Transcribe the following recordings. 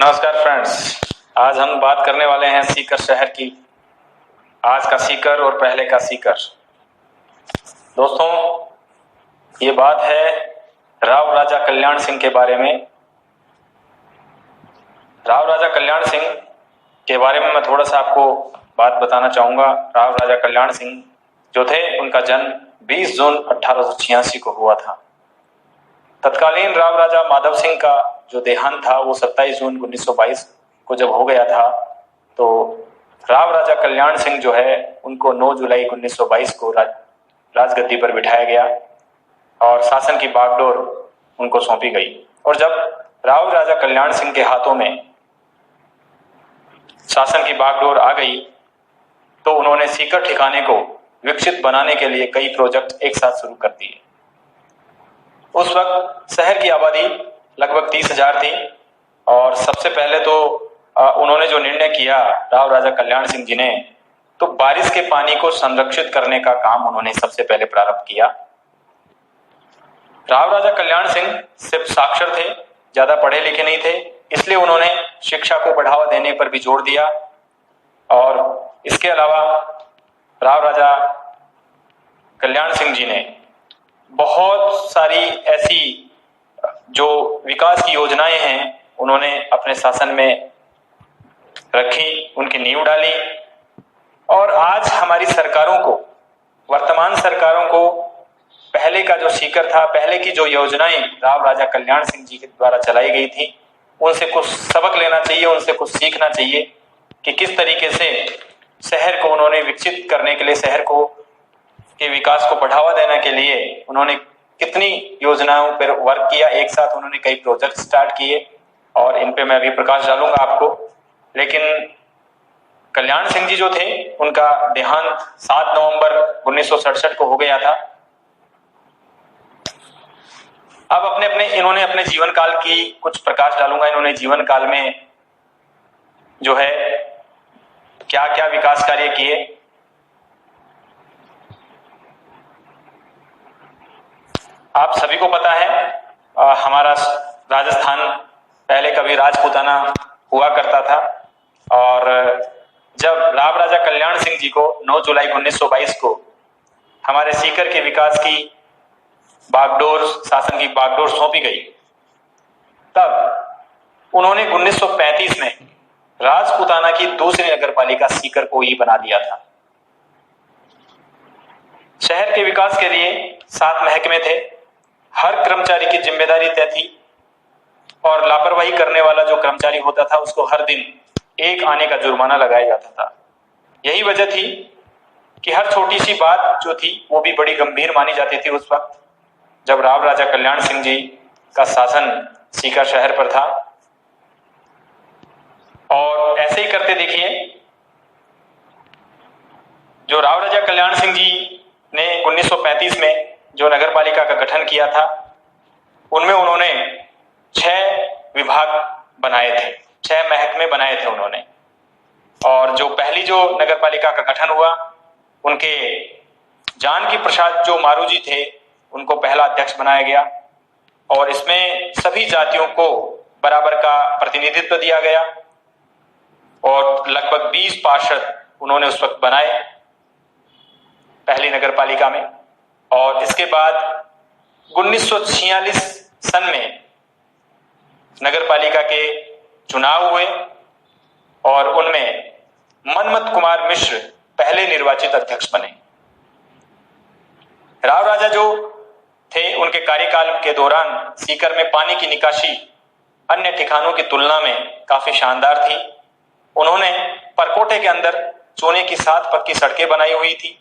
नमस्कार फ्रेंड्स। आज हम बात करने वाले हैं सीकर शहर की। आज का सीकर और पहले का सीकर। दोस्तों, ये बात है राव राजा कल्याण सिंह के बारे में। राव राजा कल्याण सिंह के बारे में मैं थोड़ा सा आपको बात बताना चाहूंगा। राव राजा कल्याण सिंह जो थे, उनका जन्म 20 जून 1886 को हुआ था। तत्कालीन राव राजा माधव सिंह का जो देहांत था वो 27 जून 1922 को जब हो गया था, तो राव राजा कल्याण सिंह जो है उनको 9 जुलाई 1922 को राजगद्दी पर बिठाया गया और शासन की बागडोर उनको सौंपी गई। और जब राव राजा कल्याण सिंह के हाथों में शासन की बागडोर आ गई तो उन्होंने सीकर ठिकाने को विकसित बनाने के लिए कई प्रोजेक्ट एक साथ शुरू कर दिए। उस वक्त शहर की आबादी लगभग 30,000 थी और सबसे पहले तो उन्होंने जो निर्णय किया राव राजा कल्याण सिंह जी ने, तो बारिश के पानी को संरक्षित करने का काम उन्होंने सबसे पहले प्रारंभ किया। राव राजा कल्याण सिंह सिर्फ साक्षर थे, ज्यादा पढ़े लिखे नहीं थे, इसलिए उन्होंने शिक्षा को बढ़ावा देने पर भी जोर दिया। और इसके अलावा राव राजा कल्याण सिंह जी ने बहुत सारी ऐसी जो विकास की योजनाएं हैं उन्होंने अपने शासन में रखी, उनकी नींव डाली। और आज हमारी सरकारों को, वर्तमान सरकारों को पहले का जो सीकर था, पहले की जो योजनाएं राव राजा कल्याण सिंह जी के द्वारा चलाई गई थी, उनसे कुछ सबक लेना चाहिए, उनसे कुछ सीखना चाहिए कि किस तरीके से शहर को उन्होंने विकसित करने के लिए, शहर को के विकास को बढ़ावा देने के लिए उन्होंने कितनी योजनाओं पर वर्क किया। एक साथ उन्होंने कई प्रोजेक्ट स्टार्ट किए और इन पे मैं अभी प्रकाश डालूंगा आपको। लेकिन कल्याण सिंह जी जो थे, उनका देहांत 7 नवंबर 1967 को हो गया था। अब इन्होंने अपने जीवन काल की कुछ प्रकाश डालूंगा। इन्होंने जीवन काल में जो है क्या क्या विकास कार्य किए। आप सभी को पता है हमारा राजस्थान पहले कभी राजपूताना हुआ करता था और जब राव राजा कल्याण सिंह जी को 9 जुलाई 1922 को हमारे सीकर के विकास की बागडोर, शासन की बागडोर सौंपी गई, तब उन्होंने 1935 में राजपूताना की दूसरी नगरपालिका सीकर को ही बना दिया था। शहर के विकास के लिए 7 महकमे थे, हर कर्मचारी की जिम्मेदारी तय थी और लापरवाही करने वाला जो कर्मचारी होता था उसको हर दिन 1 आने का जुर्माना लगाया जाता था। यही वजह थी कि हर छोटी सी बात जो थी वो भी बड़ी गंभीर मानी जाती थी उस वक्त जब राव राजा कल्याण सिंह जी का शासन सीकर शहर पर था। और ऐसे ही करते देखिए, जो राव राजा कल्याण सिंह जी ने 1935 में जो नगरपालिका का गठन किया था, उनमें उन्होंने 6 विभाग बनाए थे, 6 महकमे बनाए थे उन्होंने। और जो पहली जो नगरपालिका का गठन हुआ, उनके जानकी प्रसाद जो मारू जी थे, उनको पहला अध्यक्ष बनाया गया और इसमें सभी जातियों को बराबर का प्रतिनिधित्व दिया गया और लगभग 20 पार्षद उन्होंने उस वक्त बनाए पहली नगरपालिका में। और इसके बाद 1946 सन में नगरपालिका के चुनाव हुए और उनमें मनमत कुमार मिश्र पहले निर्वाचित अध्यक्ष बने। राव राजा जो थे, उनके कार्यकाल के दौरान सीकर में पानी की निकासी अन्य ठिकानों की तुलना में काफी शानदार थी। उन्होंने परकोटे के अंदर चूने की 7 पक्की सड़कें बनाई हुई थी।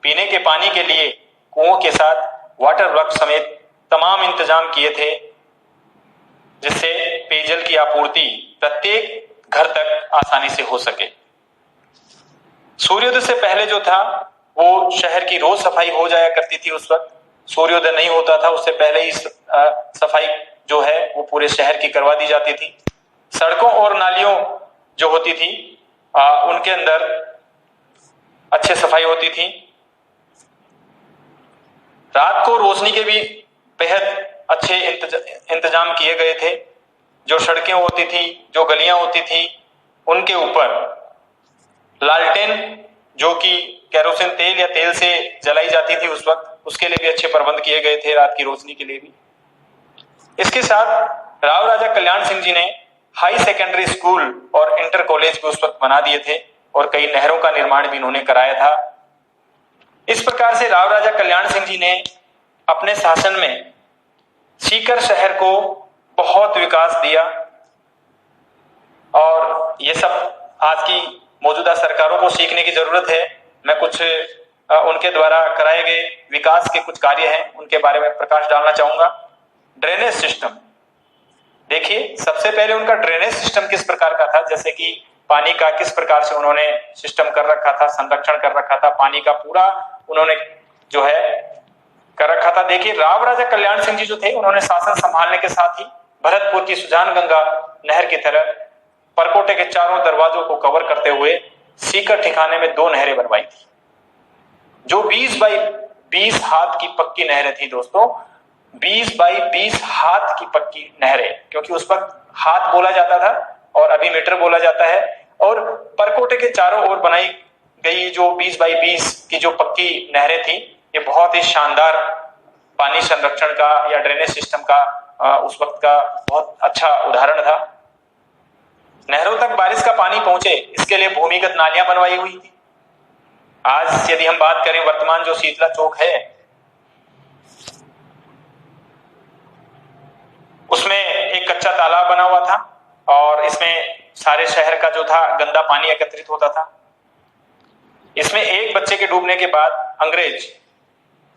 पीने के पानी के लिए कुओं के साथ वाटर वर्क समेत तमाम इंतजाम किए थे, जिससे पेयजल की आपूर्ति प्रत्येक घर तक आसानी से हो सके। सूर्योदय से पहले जो था वो शहर की रोज सफाई हो जाया करती थी। उस वक्त सूर्योदय नहीं होता था, उससे पहले ही सफाई जो है वो पूरे शहर की करवा दी जाती थी। सड़कों और नालियों जो होती थी उनके अंदर अच्छे सफाई होती थी। रात को रोशनी के भी बेहद अच्छे इंतजाम किए गए थे जो सड़कें होती थी, जो गलियां होती थी, उनके ऊपर लालटेन जो कि केरोसिन तेल या तेल से जलाई जाती थी उस वक्त, उसके लिए भी अच्छे प्रबंध किए गए थे, रात की रोशनी के लिए भी। इसके साथ राव राजा कल्याण सिंह जी ने हाई सेकेंडरी स्कूल और इंटर कॉलेज भी उस वक्त बना दिए थे और कई नहरों का निर्माण भी इन्होंने कराया था। इस प्रकार से राव राजा कल्याण सिंह जी ने अपने शासन में सीकर शहर को बहुत विकास दिया और ये सब आज की मौजूदा सरकारों को सीखने की जरूरत है। मैं कुछ उनके द्वारा कराए गए विकास के कुछ कार्य हैं उनके बारे में प्रकाश डालना चाहूंगा। ड्रेनेज सिस्टम, देखिए सबसे पहले उनका ड्रेनेज सिस्टम किस प्रकार का था, जैसे कि पानी का किस प्रकार से उन्होंने सिस्टम कर रखा था, संरक्षण कर रखा था, पानी का पूरा उन्होंने जो है कर रखा था। देखिए राव राजा कल्याण सिंह जी जो थे उन्होंने शासन संभालने के साथ ही भरतपुर की सुजान गंगा नहर की तरह परकोटे के चारों दरवाजों को कवर करते हुए सीकर ठिकाने में 2 नहरें बनवाई थी, जो 20 बाई 20 हाथ की पक्की नहरें थी दोस्तों। 20 बाई 20 हाथ की पक्की नहरें, क्योंकि उस वक्त हाथ बोला जाता था और अभी मीटर बोला जाता है। और परकोटे के चारों ओर बनाई गई जो 20 बाई 20 की जो पक्की नहरें थी, ये बहुत ही शानदार पानी संरक्षण का या ड्रेनेज सिस्टम का उस वक्त का बहुत अच्छा उदाहरण था। नहरों तक बारिश का पानी पहुंचे, इसके लिए भूमिगत नालियां बनवाई हुई थी। आज यदि हम बात करें वर्तमान जो शीतला चौक है, उसमें एक कच्चा तालाब बना हुआ था और इसमें सारे शहर का जो था गंदा पानी एकत्रित होता था। इसमें एक बच्चे के डूबने के बाद अंग्रेज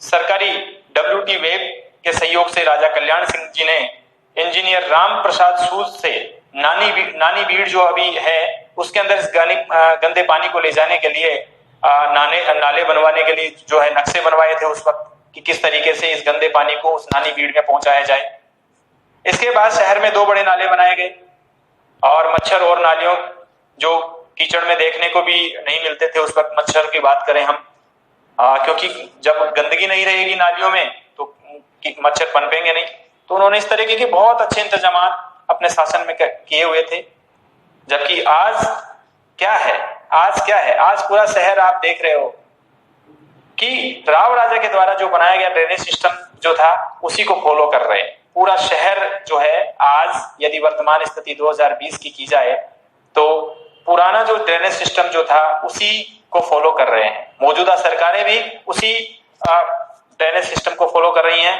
सरकारी WT वेब के सहयोग से राजा कल्याण सिंह जी ने इंजीनियर राम प्रसाद सूद से नानी बीड़ जो अभी है उसके अंदर इस गंदे पानी को ले जाने के लिए नाले बनवाने के लिए जो है नक्शे बनवाए थे उस वक्त, कि किस तरीके से इस गंदे पानी को उस नानी बीड़ में पहुंचाया जाए। इसके बाद शहर में 2 बड़े नाले बनाए गए और मच्छर और नालियों जो कीचड़ में देखने को भी नहीं मिलते थे उस वक्त, मच्छर की बात करें हम, क्योंकि जब गंदगी नहीं रहेगी नालियों में तो मच्छर पनपेंगे नहीं, तो उन्होंने इस तरीके के बहुत अच्छे इंतजाम अपने शासन में किए हुए थे। जबकि आज क्या है, आज पूरा शहर आप देख रहे हो कि राव राजा के द्वारा जो बनाया गया ड्रेनेज सिस्टम जो था उसी को फॉलो कर रहे हैं। पूरा शहर जो है आज यदि वर्तमान स्थिति 2020 की जाए तो पुराना जो ड्रेनेज सिस्टम जो था उसी को फॉलो कर रहे हैं। मौजूदा सरकारें भी उसी ड्रेनेज सिस्टम को फॉलो कर रही हैं।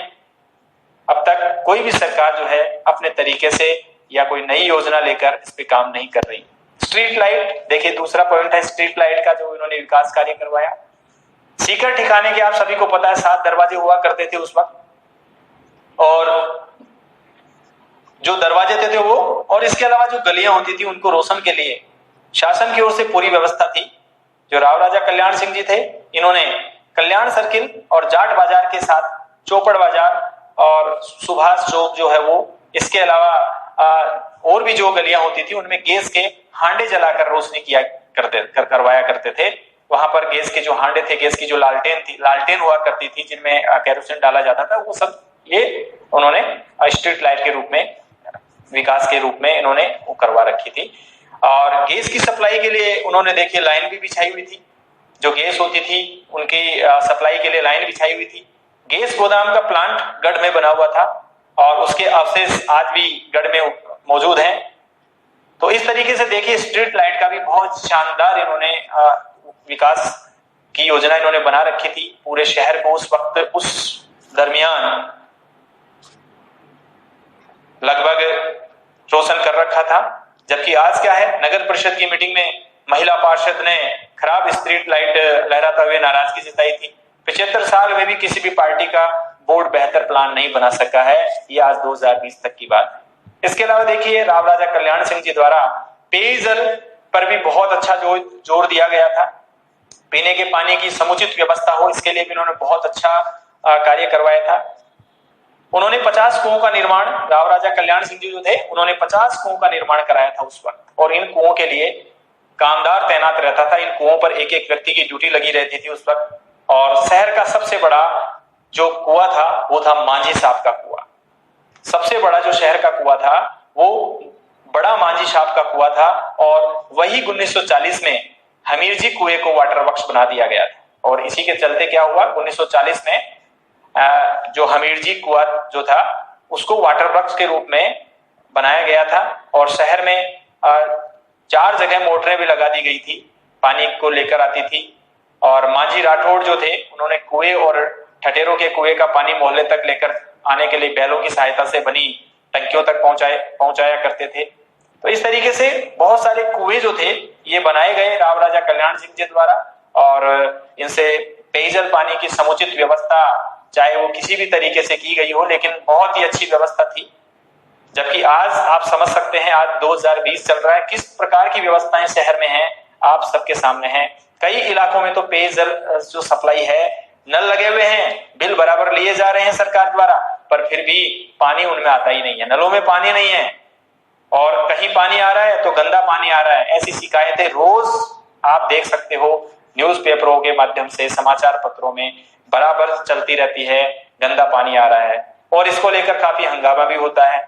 अब तक कोई भी सरकार जो है अपने तरीके से या कोई नई योजना लेकर इस पे काम नहीं कर रही। स्ट्रीट लाइट, देखिए दूसरा पॉइंट है स्ट्रीट लाइट का जो इन्होंने विकास कार्य करवाया। सीकर ठिकाने के आप सभी को पता है 7 दरवाजे हुआ करते थे उस वक्त, और जो दरवाजे थे वो और इसके अलावा जो गलियां होती थी उनको रोशन के लिए शासन की ओर से पूरी व्यवस्था थी। जो राव राजा कल्याण सिंह जी थे इन्होंने कल्याण सर्किल और जाट बाजार के साथ चौपड़ बाजार और सुभाष चौक जो है वो, इसके अलावा और भी जो गलियां होती थी उनमें गैस के हांडे जलाकर रोशनी करवाया करते थे। वहां पर गैस के जो हांडे थे, गैस की जो लालटेन हुआ करती थी जिनमें केरोसिन डाला जाता था, वो सब ये उन्होंने स्ट्रीट लाइट के रूप में, विकास के रूप में इन्होंने वो करवा रखी थी। और गैस की सप्लाई के लिए उन्होंने देखिए लाइन भी बिछाई हुई थी, जो गैस होती थी उनकी सप्लाई के लिए लाइन बिछाई हुई थी। गैस गोदाम का प्लांट गढ़ में बना हुआ था और उसके अवशेष आज भी गढ़ में मौजूद हैं। तो इस तरीके से देखिए स्ट्रीट लाइट का भी बहुत शानदार इन्होंने विकास की योजना इन्होंने बना रखी थी। पूरे शहर को उस वक्त, उस दरमियान लगभग रोशन कर रखा था। जबकि आज क्या है, नगर परिषद की मीटिंग में महिला पार्षद ने खराब स्ट्रीट लाइट लहराते हुए नाराजगी जताई थी। 75 साल में भी किसी भी पार्टी का बोर्ड बेहतर प्लान नहीं बना सका है, ये आज 2020 तक की बात है। इसके अलावा देखिए राव राजा कल्याण सिंह जी द्वारा पेयजल पर भी बहुत अच्छा जोर दिया गया था। पीने के पानी की समुचित व्यवस्था हो, इसके लिए भी उन्होंने बहुत अच्छा कार्य करवाया था। उन्होंने 50 कुओं का निर्माण, राव राजा कल्याण सिंह जी जो थे उन्होंने 50 कुओं का निर्माण कराया था उस वक्त, और इन कुओं के लिए कामदार तैनात रहता था। इन कुओं पर एक एक व्यक्ति की ड्यूटी लगी रहती थी उस वक्त। और शहर का सबसे बड़ा जो कुआं था वो था मांझी साहब का कुआं। सबसे बड़ा जो शहर का कुआं था वो बड़ा मांझी छाप का कुआं था और वही 1940 में हमीरजी कुएं को वाटर वर्क्स बना दिया गया था। और इसी के चलते क्या हुआ, 1940 में जो हमीरजी कुआं जो था उसको वाटर वर्क्स के रूप में बनाया गया था और शहर में 4 जगह मोटरें भी लगा दी गई थी, पानी को लेकर आती थी। और मांझी राठौड़ जो थे उन्होंने कुएं और ठटेरों के कुएं का पानी मोहल्ले तक लेकर आने के लिए बैलों की सहायता से बनी टंकियों तक पहुंचाया करते थे। तो इस तरीके से बहुत सारे कुएं जो थे ये बनाए गए राव राजा कल्याण सिंह जी द्वारा और इनसे पेयजल पानी की समुचित व्यवस्था चाहे वो किसी भी तरीके से की गई हो, लेकिन बहुत ही अच्छी व्यवस्था थी। जबकि आज आप समझ सकते हैं, आज 2020 चल रहा है, किस प्रकार की व्यवस्थाएं शहर में हैं आप सबके सामने हैं। कई इलाकों में तो पेयजल जो सप्लाई है, नल लगे हुए हैं, बिल बराबर लिए जा रहे हैं सरकार द्वारा, पर फिर भी पानी उनमें आता ही नहीं है, नलों में पानी नहीं है और कहीं पानी आ रहा है तो गंदा पानी आ रहा है। ऐसी शिकायतें रोज आप देख सकते हो, न्यूज़पेपरों के माध्यम से, समाचार पत्रों में बराबर चलती रहती है, गंदा पानी आ रहा है और इसको लेकर काफी हंगामा भी होता है।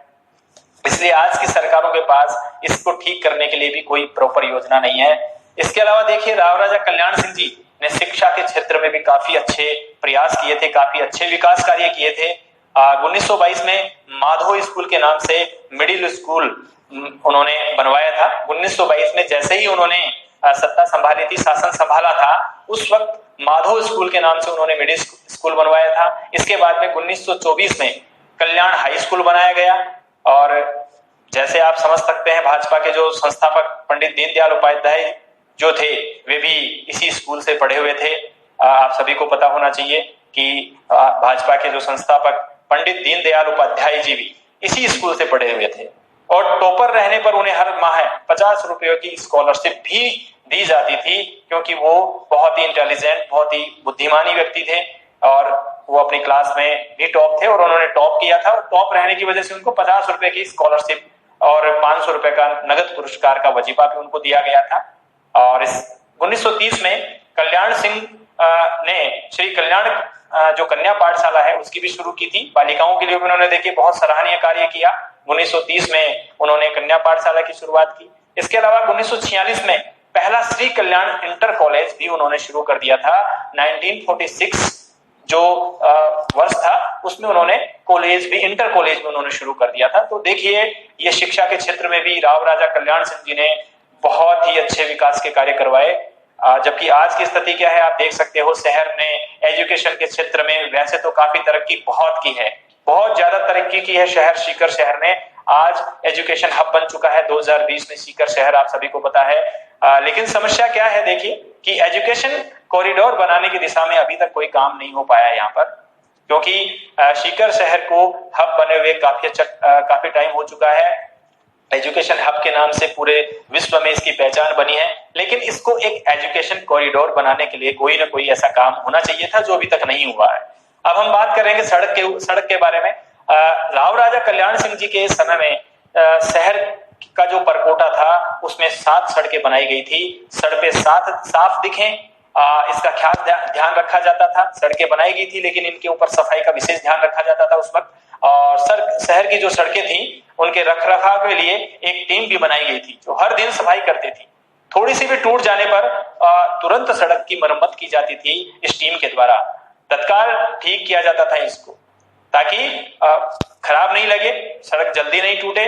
इसलिए आज की सरकारों के पास इसको ठीक करने के लिए भी कोई प्रॉपर योजना नहीं है। इसके अलावा देखिए, राव राजा कल्याण सिंह जी ने शिक्षा के क्षेत्र में भी काफी अच्छे प्रयास किए थे, काफी अच्छे विकास कार्य किए थे। 1922 में माधो स्कूल के नाम से मिडिल स्कूल उन्होंने बनवाया था। 1922 में जैसे ही उन्होंने सत्ता संभाली थी, शासन संभाला था, उस वक्त माधो स्कूल के नाम से उन्होंने मिडिल स्कूल बनवाया था। इसके बाद में 1924 में कल्याण हाई स्कूल बनाया गया और जैसे आप समझ सकते हैं, भाजपा के जो संस्थापक पंडित दीनदयाल उपाध्याय जो थे वे भी इसी स्कूल से पढ़े हुए थे। आप सभी को पता होना चाहिए कि भाजपा के जो संस्थापक पंडित दीनदयाल उपाध्याय जी भी इसी स्कूल से पढ़े हुए थे और टॉपर रहने पर उन्हें हर माह 50 रुपयों की स्कॉलरशिप भी दी जाती थी, क्योंकि वो बहुत ही इंटेलिजेंट, बहुत ही बुद्धिमानी व्यक्ति थे और वो अपनी क्लास में भी टॉप थे और उन्होंने टॉप किया था और टॉप रहने की वजह से उनको 50 रुपए की स्कॉलरशिप और 500 रुपए का नगद पुरस्कार का वजीफा भी उनको दिया गया था। और इस 1930 में कल्याण सिंह ने श्री कल्याण जो कन्या पाठशाला है उसकी भी शुरू की थी। बालिकाओं के लिए भी उन्होंने देखिए बहुत सराहनीय कार्य किया। 1930 में उन्होंने कन्या पाठशाला की शुरुआत की। इसके अलावा 1946 में पहला श्री कल्याण इंटर कॉलेज भी उन्होंने शुरू कर दिया था। 1946 जो वर्ष था उसमें उन्होंने कॉलेज भी, इंटर कॉलेज भी उन्होंने शुरू कर दिया था। तो देखिए, ये शिक्षा के क्षेत्र में भी राव राजा कल्याण सिंह जी ने बहुत ही अच्छे विकास के कार्य करवाए। जबकि आज की स्थिति क्या है आप देख सकते हो, शहर ने एजुकेशन के क्षेत्र में वैसे तो काफी तरक्की बहुत की है, बहुत ज्यादा तरक्की की है शहर, सीकर शहर ने आज एजुकेशन हब बन चुका है। 2020 में सीकर शहर आप सभी को पता है। लेकिन समस्या क्या है देखिए कि एजुकेशन कॉरिडोर बनाने की दिशा में अभी तक कोई काम नहीं हो पाया यहाँ पर, क्योंकि सीकर शहर को हब बने हुए काफी टाइम हो चुका है। एजुकेशन हब के नाम से पूरे विश्व में इसकी पहचान बनी है, लेकिन इसको एक एजुकेशन कॉरिडोर बनाने के लिए कोई ना कोई ऐसा काम होना चाहिए था जो अभी तक नहीं हुआ है। अब हम बात करेंगे सड़क के बारे में। राव राजा कल्याण सिंह जी के समय में शहर का जो परकोटा था उसमें 7 सड़कें बनाई गई थी। सड़कें साफ दिखें इसका खास ध्यान रखा जाता था। सड़कें बनाई गई थी लेकिन इनके ऊपर सफाई का विशेष ध्यान रखा जाता था उस वक्त। और शहर की जो सड़कें थी उनके रखरखाव के लिए एक टीम भी बनाई गई थी जो हर दिन सफाई करती थी। थोड़ी सी भी टूट जाने पर तुरंत सड़क की मरम्मत की जाती थी इस टीम के द्वारा। तत्काल ठीक किया जाता था इसको, ताकि खराब नहीं लगे, सड़क जल्दी नहीं टूटे।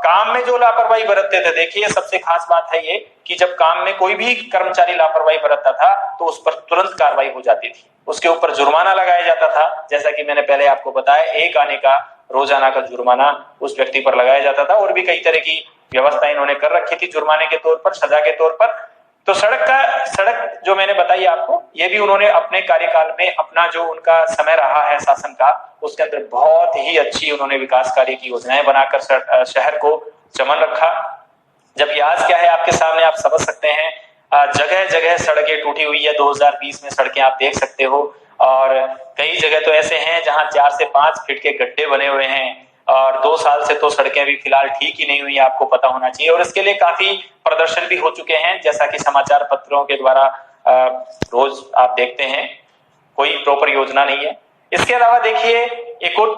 काम में जो लापरवाही बरतते थे, देखिए सबसे खास बात है ये कि जब काम में कोई भी कर्मचारी लापरवाही बरतता था तो उस पर तुरंत कार्रवाई हो जाती थी, उसके ऊपर जुर्माना लगाया जाता था। जैसा कि मैंने पहले आपको बताया, 1 आने का रोजाना का जुर्माना उस व्यक्ति पर लगाया जाता था और भी कई तरह की व्यवस्था इन्होंने कर रखी थी जुर्माने के तौर पर, सजा के तौर पर। तो सड़क जो मैंने बताई आपको, ये भी उन्होंने अपने कार्यकाल में, अपना जो उनका समय रहा है शासन का, उसके अंदर बहुत ही अच्छी उन्होंने विकास कार्य की योजनाएं बनाकर शहर को चमन रखा। जबकि आज क्या है आपके सामने, आप समझ सकते हैं, जगह जगह सड़कें टूटी हुई है। 2020 में सड़कें आप देख सकते हो और कई जगह तो ऐसे हैं जहां 4 से 5 फीट के गड्ढे बने हुए हैं और 2 साल से तो सड़कें भी फिलहाल ठीक ही नहीं हुई, आपको पता होना चाहिए। और इसके लिए काफी प्रदर्शन भी हो चुके हैं, जैसा कि समाचार पत्रों के द्वारा रोज आप देखते हैं। कोई प्रॉपर योजना नहीं है। इसके अलावा देखिए एक और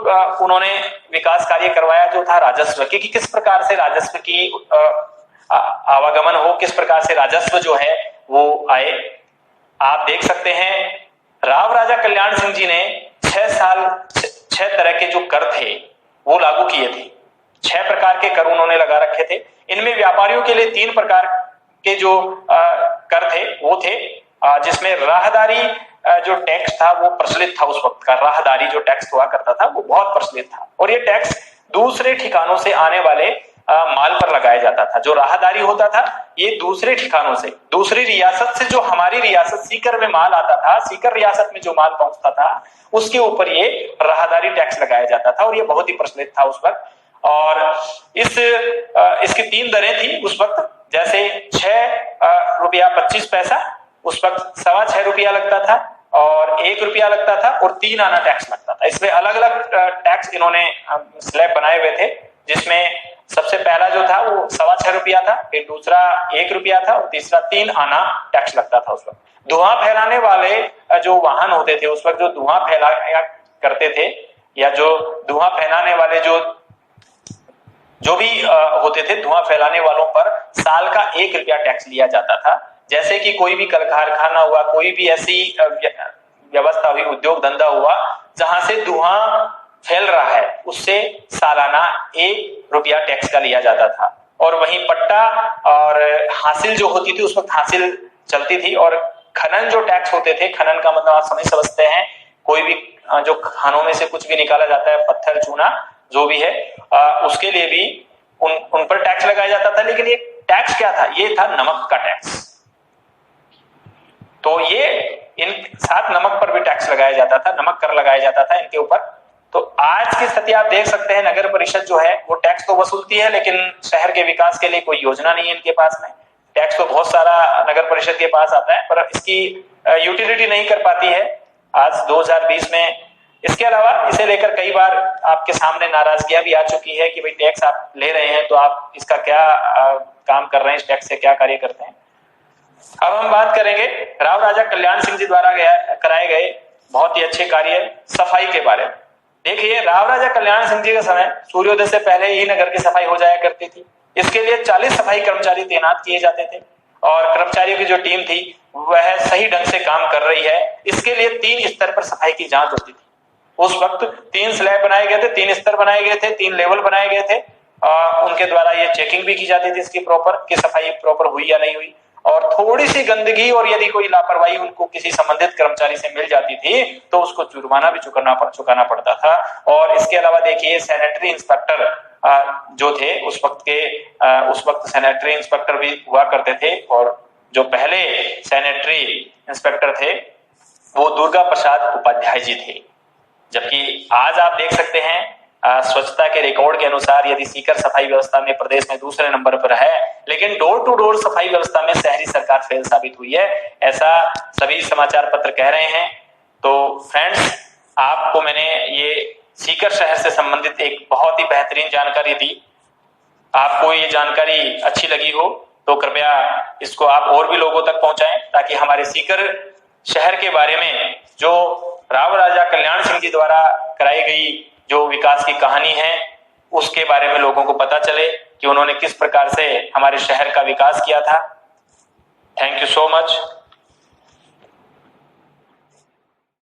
उन्होंने विकास कार्य करवाया जो था राजस्व कि किस प्रकार से राजस्व की आवागमन हो, किस प्रकार से राजस्व जो है वो आए। आप देख सकते हैं राव राजा कल्याण सिंह जी ने 6 तरह के जो कर थे वो लागू किए थे। 6 प्रकार के कर उन्होंने लगा रखे थे। इनमें व्यापारियों के लिए 3 प्रकार के जो कर थे वो थे, जिसमें राहदारी जो टैक्स था वो प्रचलित था। उस वक्त का राहदारी जो टैक्स हुआ करता था वो बहुत प्रचलित था, और ये टैक्स दूसरे ठिकानों से आने वाले माल पर लगाया जाता था। जो राहदारी होता था ये दूसरे ठिकानों से, दूसरी रियासत से जो हमारी रियासत सीकर में माल आता था, सीकर रियासत में जो माल पहुंचता था उसके ऊपर ये राहदारी टैक्स लगाया जाता था, और ये बहुत ही प्रचलित था उस वक्त। और इसकी 3 दरें थी उस वक्त, जैसे 6 रुपया 25 पैसा, उस वक्त 6.25 रुपया लगता था, और 1 रुपया लगता था, और 3 आना टैक्स लगता था। इसमें अलग अलग टैक्स इन्होंने स्लैब बनाए हुए थे, जिसमें सबसे पहला जो था वो 6.25 रुपया था, फिर दूसरा 1 रुपया था, और तीसरा 3 आना टैक्स लगता था उस वक्त। धुआं फैलाने वाले जो वाहन होते थे उस वक्त, जो धुआं फैलाया करते थे, या जो धुआं फैलाने वाले जो भी होते थे, धुआं फैलाने वालों पर साल का 1 रुपया टैक्स लिया जाता था। जैसे कि कोई भी कल कारखाना हुआ, कोई भी ऐसी व्यवस्था हुई, उद्योग धंधा हुआ जहां से धुआं फैल रहा है, उससे सालाना 1 रुपया टैक्स का लिया जाता था। और वहीं पट्टा और हासिल जो होती थी, उस वक्त हासिल चलती थी। और खनन जो टैक्स होते थे, खनन का मतलब आप समझते हैं, कोई भी जो खानों में से कुछ भी निकाला जाता है, पत्थर चूना जो भी है, उसके लिए भी उन पर टैक्स लगाया जाता था। लेकिन ये टैक्स क्या था? ये था नमक का टैक्स। तो ये इन साथ नमक पर भी टैक्स लगाया जाता था, नमक कर लगाया जाता था इनके ऊपर। तो आज की स्थिति आप देख सकते हैं, नगर परिषद जो है वो टैक्स तो वसूलती है, लेकिन शहर के विकास के लिए कोई योजना नहीं है इनके पास में। टैक्स तो बहुत सारा नगर परिषद के पास आता है, पर इसकी यूटिलिटी नहीं कर पाती है आज 2020 में। इसके अलावा इसे लेकर कई बार आपके सामने नाराजगियां भी आ चुकी है कि भाई टैक्स आप ले रहे हैं तो आप इसका क्या काम कर रहे हैं, इस टैक्स से क्या कार्य करते हैं। अब हम बात करेंगे राव राजा कल्याण सिंह जी द्वारा कराए गए बहुत ही अच्छे कार्य सफाई के बारे में। देखिए, राव राजा कल्याण सिंह जी के समय सूर्योदय से पहले ही नगर की सफाई हो जाया करती थी। इसके लिए 40 सफाई कर्मचारी तैनात किए जाते थे, और कर्मचारियों की जो टीम थी वह सही ढंग से काम कर रही है, इसके लिए 3 स्तर पर सफाई की जांच होती थी। उस वक्त 3 स्लैब बनाए गए थे, 3 स्तर बनाए गए थे, 3 लेवल बनाए गए थे। उनके द्वारा ये चेकिंग भी की जाती थी इसकी प्रॉपर, कि सफाई प्रॉपर हुई या नहीं हुई। और थोड़ी सी गंदगी और यदि कोई लापरवाही उनको किसी संबंधित कर्मचारी से मिल जाती थी तो उसको जुर्माना भी चुकाना पड़ता था। और इसके अलावा देखिए, सैनिटरी इंस्पेक्टर जो थे उस वक्त सैनिटरी इंस्पेक्टर भी हुआ करते थे, और जो पहले सैनिटरी इंस्पेक्टर थे वो दुर्गा प्रसाद उपाध्याय जी थे। जबकि आज आप देख सकते हैं स्वच्छता के रिकॉर्ड के अनुसार यदि सीकर सफाई व्यवस्था में प्रदेश में दूसरे नंबर पर है, लेकिन डोर टू डोर सफाई व्यवस्था में शहरी सरकार फेल साबित हुई है, ऐसा सभी समाचार पत्र कह रहे हैं। तो फ्रेंड्स, आपको मैंने ये सीकर शहर से संबंधित एक बहुत ही बेहतरीन जानकारी दी। आपको ये जानकारी अच्छी लगी हो तो कृपया इसको आप और भी लोगों तक पहुंचाएं, ताकि हमारे सीकर शहर के बारे में जो राव राजा कल्याण सिंह जी द्वारा कराई गई जो विकास की कहानी है उसके बारे में लोगों को पता चले कि उन्होंने किस प्रकार से हमारे शहर का विकास किया था। Thank you so much.